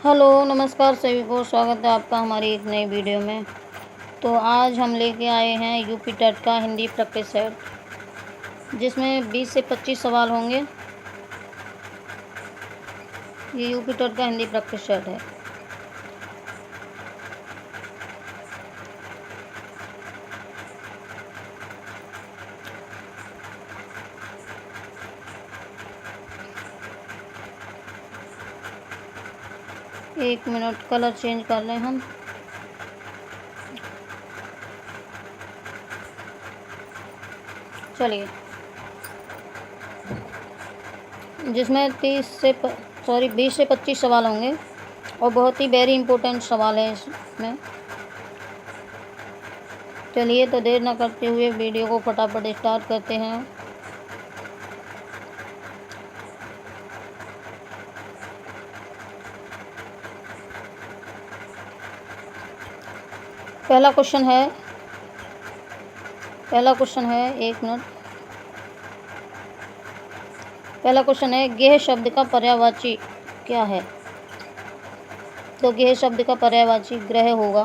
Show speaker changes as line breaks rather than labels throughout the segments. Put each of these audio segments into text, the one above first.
Hello नमस्कार सभी को, स्वागत है आपका हमारी एक नई वीडियो में। तो आज हम लेके आए हैं यूपी टेट का हिंदी प्रैक्टिस सेट, जिसमें 20 से 25 सवाल होंगे। ये यूपी टेट का हिंदी प्रैक्टिस सेट है। एक मिनट, कलर चेंज कर लें हम। चलिए, जिसमें 20 से 25 सवाल होंगे और बहुत ही वेरी इंपॉर्टेंट सवाल है इसमें। चलिए, तो देर ना करते हुए वीडियो को फटाफट स्टार्ट करते हैं। पहला क्वेश्चन है, एक मिनट। पहला क्वेश्चन है, गेह शब्द का पर्यायवाची क्या है? तो गेह शब्द का पर्यायवाची ग्रह होगा,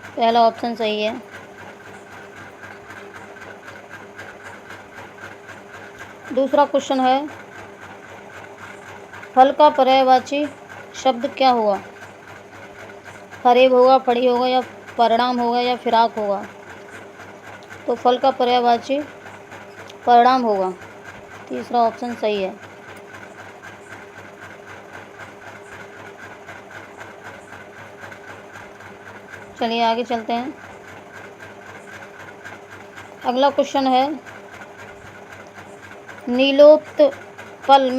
पहला ऑप्शन सही है। दूसरा क्वेश्चन है, फल का पर्यायवाची शब्द क्या होगा? फरेब होगा, फड़ी होगा, या परिणाम होगा, या फिराक होगा? तो फल का पर्यायवाची परिणाम होगा, तीसरा ऑप्शन सही है। चलिए आगे चलते हैं। अगला क्वेश्चन है, नीलोत्पल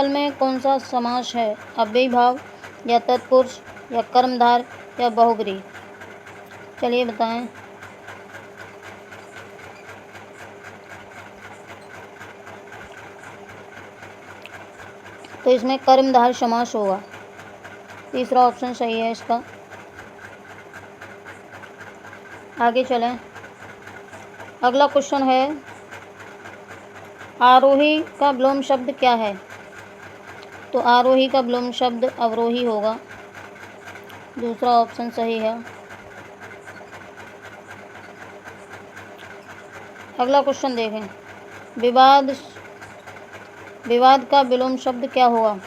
में कौन सा समास है? अव्ययीभाव, या तत्पुरुष, या कर्मधार, या बहुब्रीहि? चलिए बताएं। तो इसमें कर्मधार समास होगा, तीसरा ऑप्शन सही है इसका। आगे चलें। अगला क्वेश्चन है, आरोही का विलोम शब्द क्या है? तो आरोही का विलोम शब्द अवरोही होगा, दूसरा ऑप्शन सही है। अगला क्वेश्चन देखें, विवाद का विलोम शब्द क्या होगा?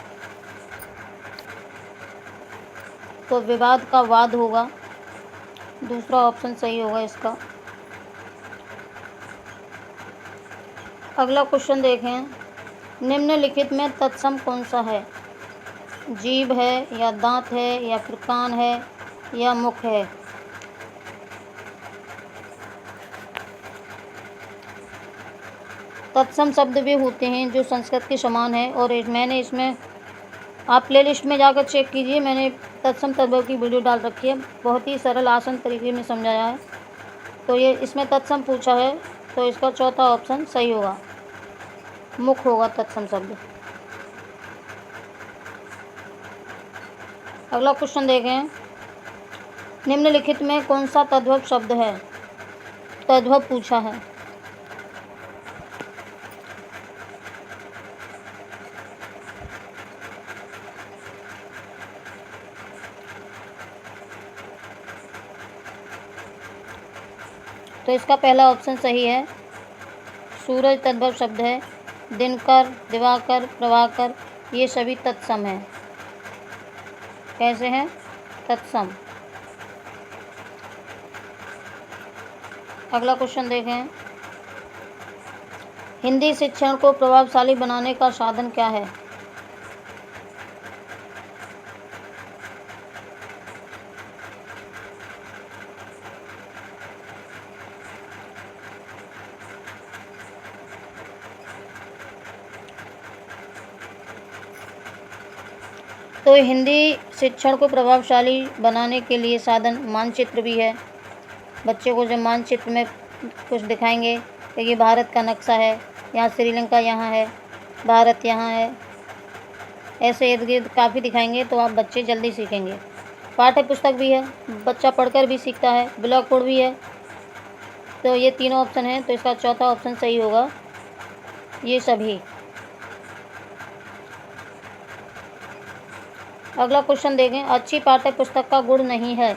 तो विवाद का वाद होगा, दूसरा ऑप्शन सही होगा इसका। अगला क्वेश्चन देखें, निम्नलिखित में तत्सम कौन सा है? जीभ है, या दांत है, या फिर कान है, या मुख है? तत्सम शब्द भी होते हैं जो संस्कृत के समान है, और मैंने इसमें, आप प्लेलिस्ट में जाकर चेक कीजिए, मैंने तत्सम तद्भव की वीडियो डाल रखी है, बहुत ही सरल आसान तरीके में समझाया है। तो ये इसमें तत्सम पूछा है, तो इसका चौथा ऑप्शन सही होगा, मुख होगा तत्सम शब्द। अगला क्वेश्चन देखें, निम्नलिखित में कौन सा तद्भव शब्द है? तद्भव पूछा है। तो इसका पहला ऑप्शन सही है, सूरज तद्भव शब्द है। दिनकर, दिवाकर, प्रभाकर, ये सभी तत्सम हैं। कैसे हैं? तत्सम। अगला क्वेश्चन देखें, हिंदी शिक्षण को प्रभावशाली बनाने का साधन क्या है? तो हिंदी शिक्षण को प्रभावशाली बनाने के लिए साधन मानचित्र भी है। बच्चे को जब मानचित्र में कुछ दिखाएंगे कि ये भारत का नक्शा है, यहाँ श्रीलंका यहाँ है, भारत यहाँ है, ऐसे इर्द गिर्द काफ़ी दिखाएंगे तो आप बच्चे जल्दी सीखेंगे। पाठ्य पुस्तक भी है, बच्चा पढ़कर भी सीखता है। ब्लैक बोर्ड भी है। तो ये तीनों ऑप्शन हैं, तो इसका चौथा ऑप्शन सही होगा, ये सभी। अगला क्वेश्चन देखें, अच्छी पाठ्य पुस्तक का गुण नहीं है।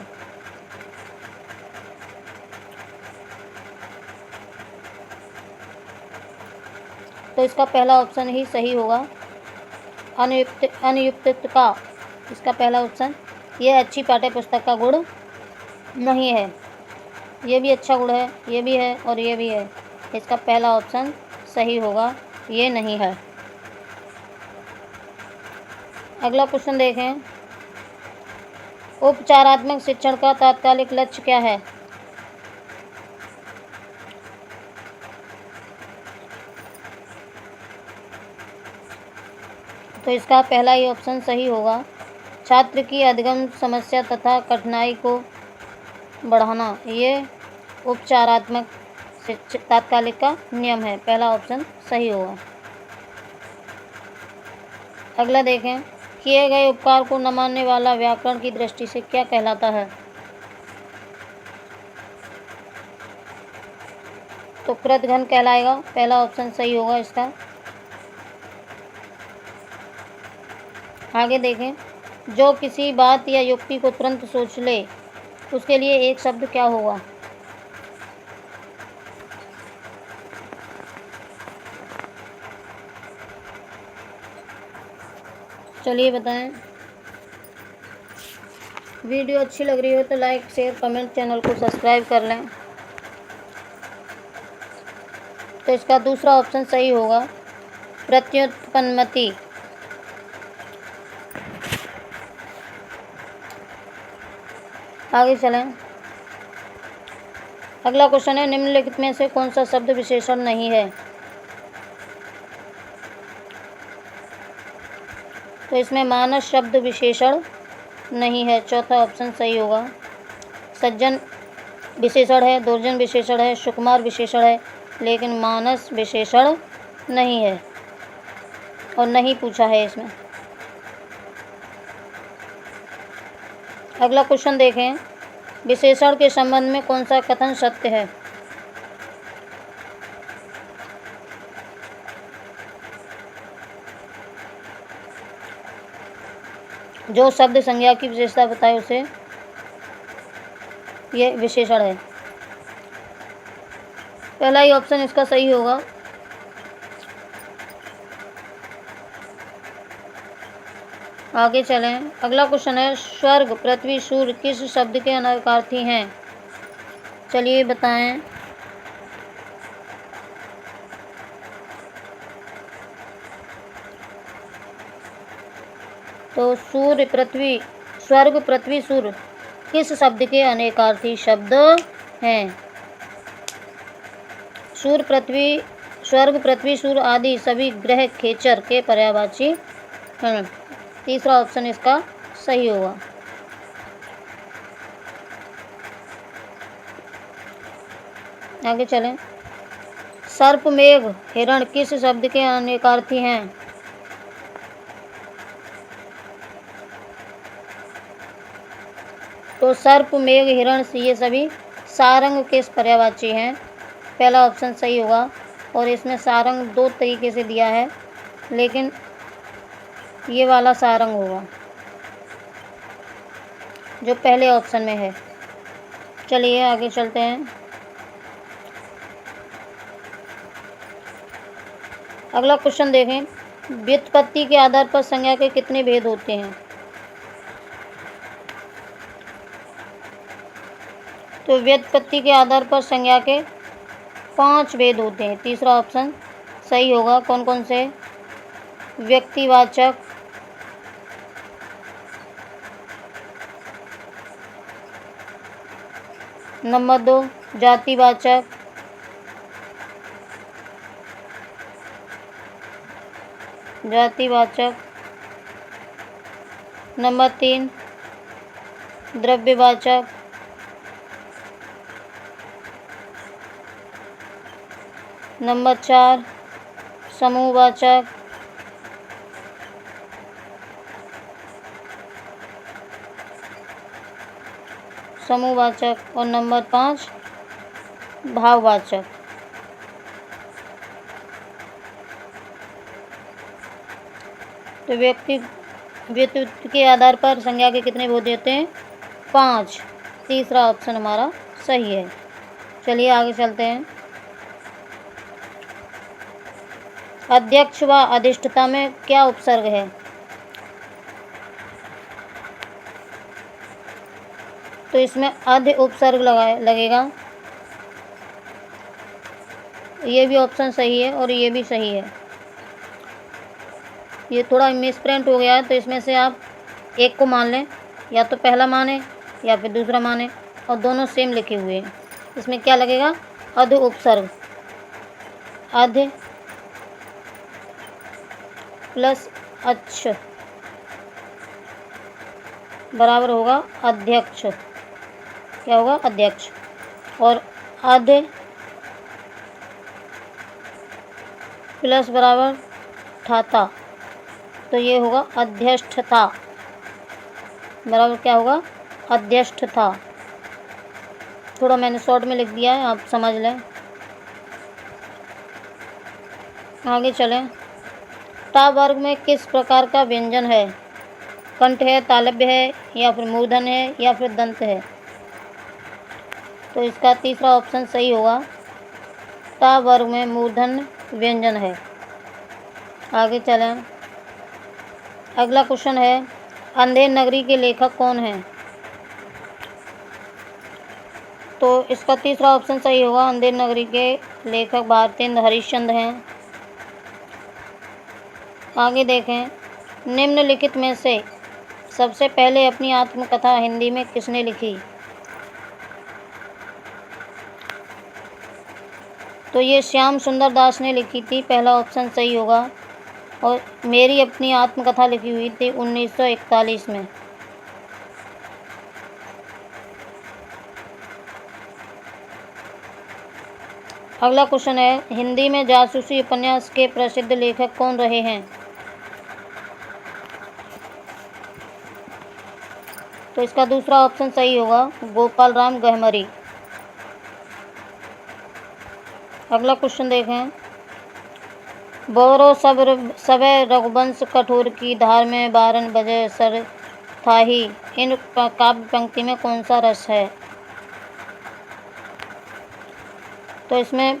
तो इसका पहला ऑप्शन ही सही होगा, अनियुक्त का। इसका पहला ऑप्शन, यह अच्छी पाठ्य पुस्तक का गुण नहीं है। ये भी अच्छा गुण है, ये भी है और ये भी है। इसका पहला ऑप्शन सही होगा, ये नहीं है। अगला क्वेश्चन देखें, उपचारात्मक शिक्षण का तात्कालिक लक्ष्य क्या है? तो इसका पहला ही ऑप्शन सही होगा, छात्र की अधिगम समस्या तथा कठिनाई को बढ़ाना। ये उपचारात्मक तात्कालिक का नियम है। पहला ऑप्शन सही होगा। अगला देखें, किए गए उपकार को न मानने वाला व्याकरण की दृष्टि से क्या कहलाता है? तो कृतघ्न कहलाएगा। पहला ऑप्शन सही होगा इसका। आगे देखें, जो किसी बात या युक्ति को तुरंत सोच ले, उसके लिए एक शब्द क्या होगा? चलिए बताएं। वीडियो अच्छी लग रही हो तो लाइक, शेयर, कमेंट, चैनल को सब्सक्राइब कर लें। तो इसका दूसरा ऑप्शन सही होगा, प्रत्युत्पन्नमति। आगे चलें। अगला क्वेश्चन है, निम्नलिखित में से कौन सा शब्द विशेषण नहीं है? तो इसमें मानस शब्द विशेषण नहीं है। चौथा ऑप्शन सही होगा। सज्जन विशेषण है, दुर्जन विशेषण है, सुकुमार विशेषण है, लेकिन मानस विशेषण नहीं है और नहीं पूछा है इसमें। अगला क्वेश्चन देखें, विशेषण के संबंध में कौन सा कथन सत्य है? जो शब्द संज्ञा की विशेषता बताए उसे ये विशेषण है। पहला ही ऑप्शन इसका सही होगा। आगे चलें। अगला क्वेश्चन है, स्वर्ग, पृथ्वी, सूर्य किस शब्द के अनर्कार्थी हैं? चलिए बताएं। तो सूर्य, पृथ्वी, स्वर्ग, पृथ्वी, सूर्य किस शब्द के अनेकार्थी शब्द हैं? सूर्य, पृथ्वी, स्वर्ग, पृथ्वी, सूर्य आदि सभी ग्रह खेचर के पर्यायवाची हैं। तीसरा ऑप्शन इसका सही होगा। आगे चलें। सर्प, मेघ, हिरण किस शब्द के अनेकार्थी हैं? तो सर्प, मेघ, हिरण ये सभी सारंग के पर्यायवाची हैं। पहला ऑप्शन सही होगा और इसमें सारंग दो तरीके से दिया है, लेकिन ये वाला सारंग होगा जो पहले ऑप्शन में है। चलिए आगे चलते हैं। अगला क्वेश्चन देखें, व्युत्पत्ति के आधार पर संज्ञा के कितने भेद होते हैं? तो व्युत्पत्ति के आधार पर संज्ञा के 5 भेद होते हैं। तीसरा ऑप्शन सही होगा। कौन कौन से? व्यक्तिवाचक, नंबर 2 जातिवाचक, नंबर 3 द्रव्यवाचक, नंबर 4 समूहवाचक, और नंबर 5 भाववाचक। तो व्युत्पत्ति के आधार पर संज्ञा के कितने बोध होते हैं? 5। तीसरा ऑप्शन हमारा सही है। चलिए आगे चलते हैं। अध्यक्ष व अधिष्ठता में क्या उपसर्ग है? तो इसमें अधि उपसर्ग लगेगा। ये भी ऑप्शन सही है और ये भी सही है। ये थोड़ा मिसप्रिंट हो गया है, तो इसमें से आप एक को मान लें, या तो पहला माने या फिर दूसरा माने, और दोनों सेम लिखे हुए हैं। इसमें क्या लगेगा? अधि उपसर्ग। अधि प्लस अच्छ बराबर होगा अध्यक्ष। क्या होगा? अध्यक्ष। और अधि प्लस बराबर ठाता, तो ये होगा अध्यष्ठता। बराबर क्या होगा? अध्यष्ठता। थोड़ा मैंने शॉर्ट में लिख दिया है, आप समझ लें। आगे चलें। टा वर्ग में किस प्रकार का व्यंजन है? कंठ है, तालव्य है, या फिर मूर्धन है, या फिर दंत है? तो इसका तीसरा ऑप्शन सही होगा। टा वर्ग में मूर्धन व्यंजन है। आगे चलें। अगला क्वेश्चन है, अंधेर नगरी के लेखक कौन हैं? तो इसका तीसरा ऑप्शन सही होगा। अंधेर नगरी के लेखक भारतेंद्र हरिश्चंद्र हैं। आगे देखें। निम्नलिखित में से सबसे पहले अपनी आत्मकथा हिंदी में किसने लिखी? तो ये श्याम सुंदर दास ने लिखी थी। पहला ऑप्शन सही होगा। और मेरी अपनी आत्मकथा लिखी हुई थी 1941 में। अगला क्वेश्चन है, हिंदी में जासूसी उपन्यास के प्रसिद्ध लेखक कौन रहे हैं? तो इसका दूसरा ऑप्शन सही होगा, गोपाल राम गहमरी। अगला क्वेश्चन देखें। बोरो सबे रघुवंश कठोर की धार में बारन बजे सर थाही, इन काव्य पंक्ति में कौन सा रस है? तो इसमें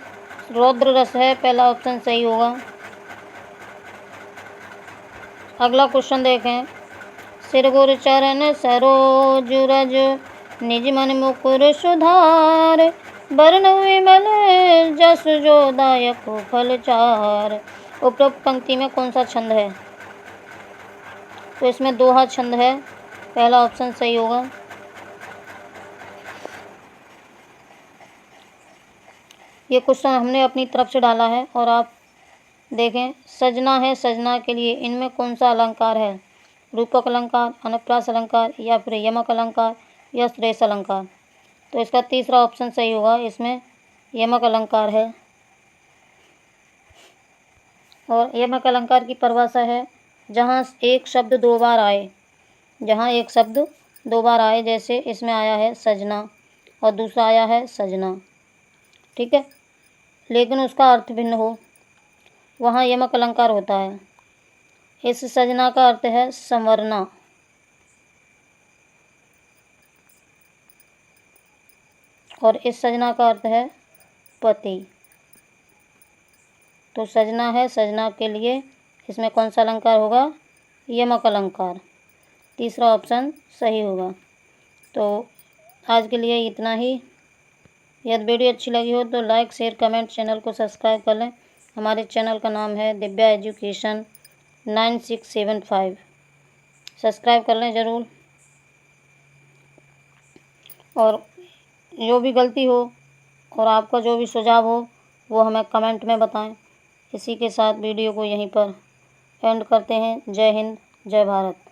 रौद्र रस है। पहला ऑप्शन सही होगा। अगला क्वेश्चन देखें। सिर गुर चरण सरोज रज, निज मन मुकुर सुधार, वर्ण विमल जस जो दायक फल चार। उपरोक्त पंक्ति में कौन सा छंद है? तो इसमें दोहा छंद है। पहला ऑप्शन सही होगा। ये क्वेश्चन हमने अपनी तरफ से डाला है और आप देखें। सजना है सजना के लिए, इनमें कौन सा अलंकार है? रूपक अलंकार, अनुप्रास अलंकार, या फिर यमक अलंकार, या श्रेष्ठ अलंकार? तो इसका तीसरा ऑप्शन सही होगा। इसमें यमक अलंकार है। और यमक अलंकार की परिभाषा है, जहाँ एक शब्द दो बार आए। जहाँ एक शब्द दो बार आए, जैसे इसमें आया है सजना और दूसरा आया है सजना, ठीक है, लेकिन उसका अर्थ भिन्न हो, वहाँ यमक अलंकार होता है। इस सजना का अर्थ है संवरना। और इस सजना का अर्थ है पति। तो सजना है सजना के लिए, इसमें कौन सा अलंकार होगा? यमक अलंकार। तीसरा ऑप्शन सही होगा। तो आज के लिए इतना ही। यदि वीडियो अच्छी लगी हो तो लाइक शेयर कमेंट, चैनल को सब्सक्राइब कर लें। हमारे चैनल का नाम है दिव्या एजुकेशन 9675। सब्सक्राइब कर लें ज़रूर। और जो भी गलती हो और आपका जो भी सुझाव हो वो हमें कमेंट में बताएं। इसी के साथ वीडियो को यहीं पर एंड करते हैं। जय हिंद, जय भारत।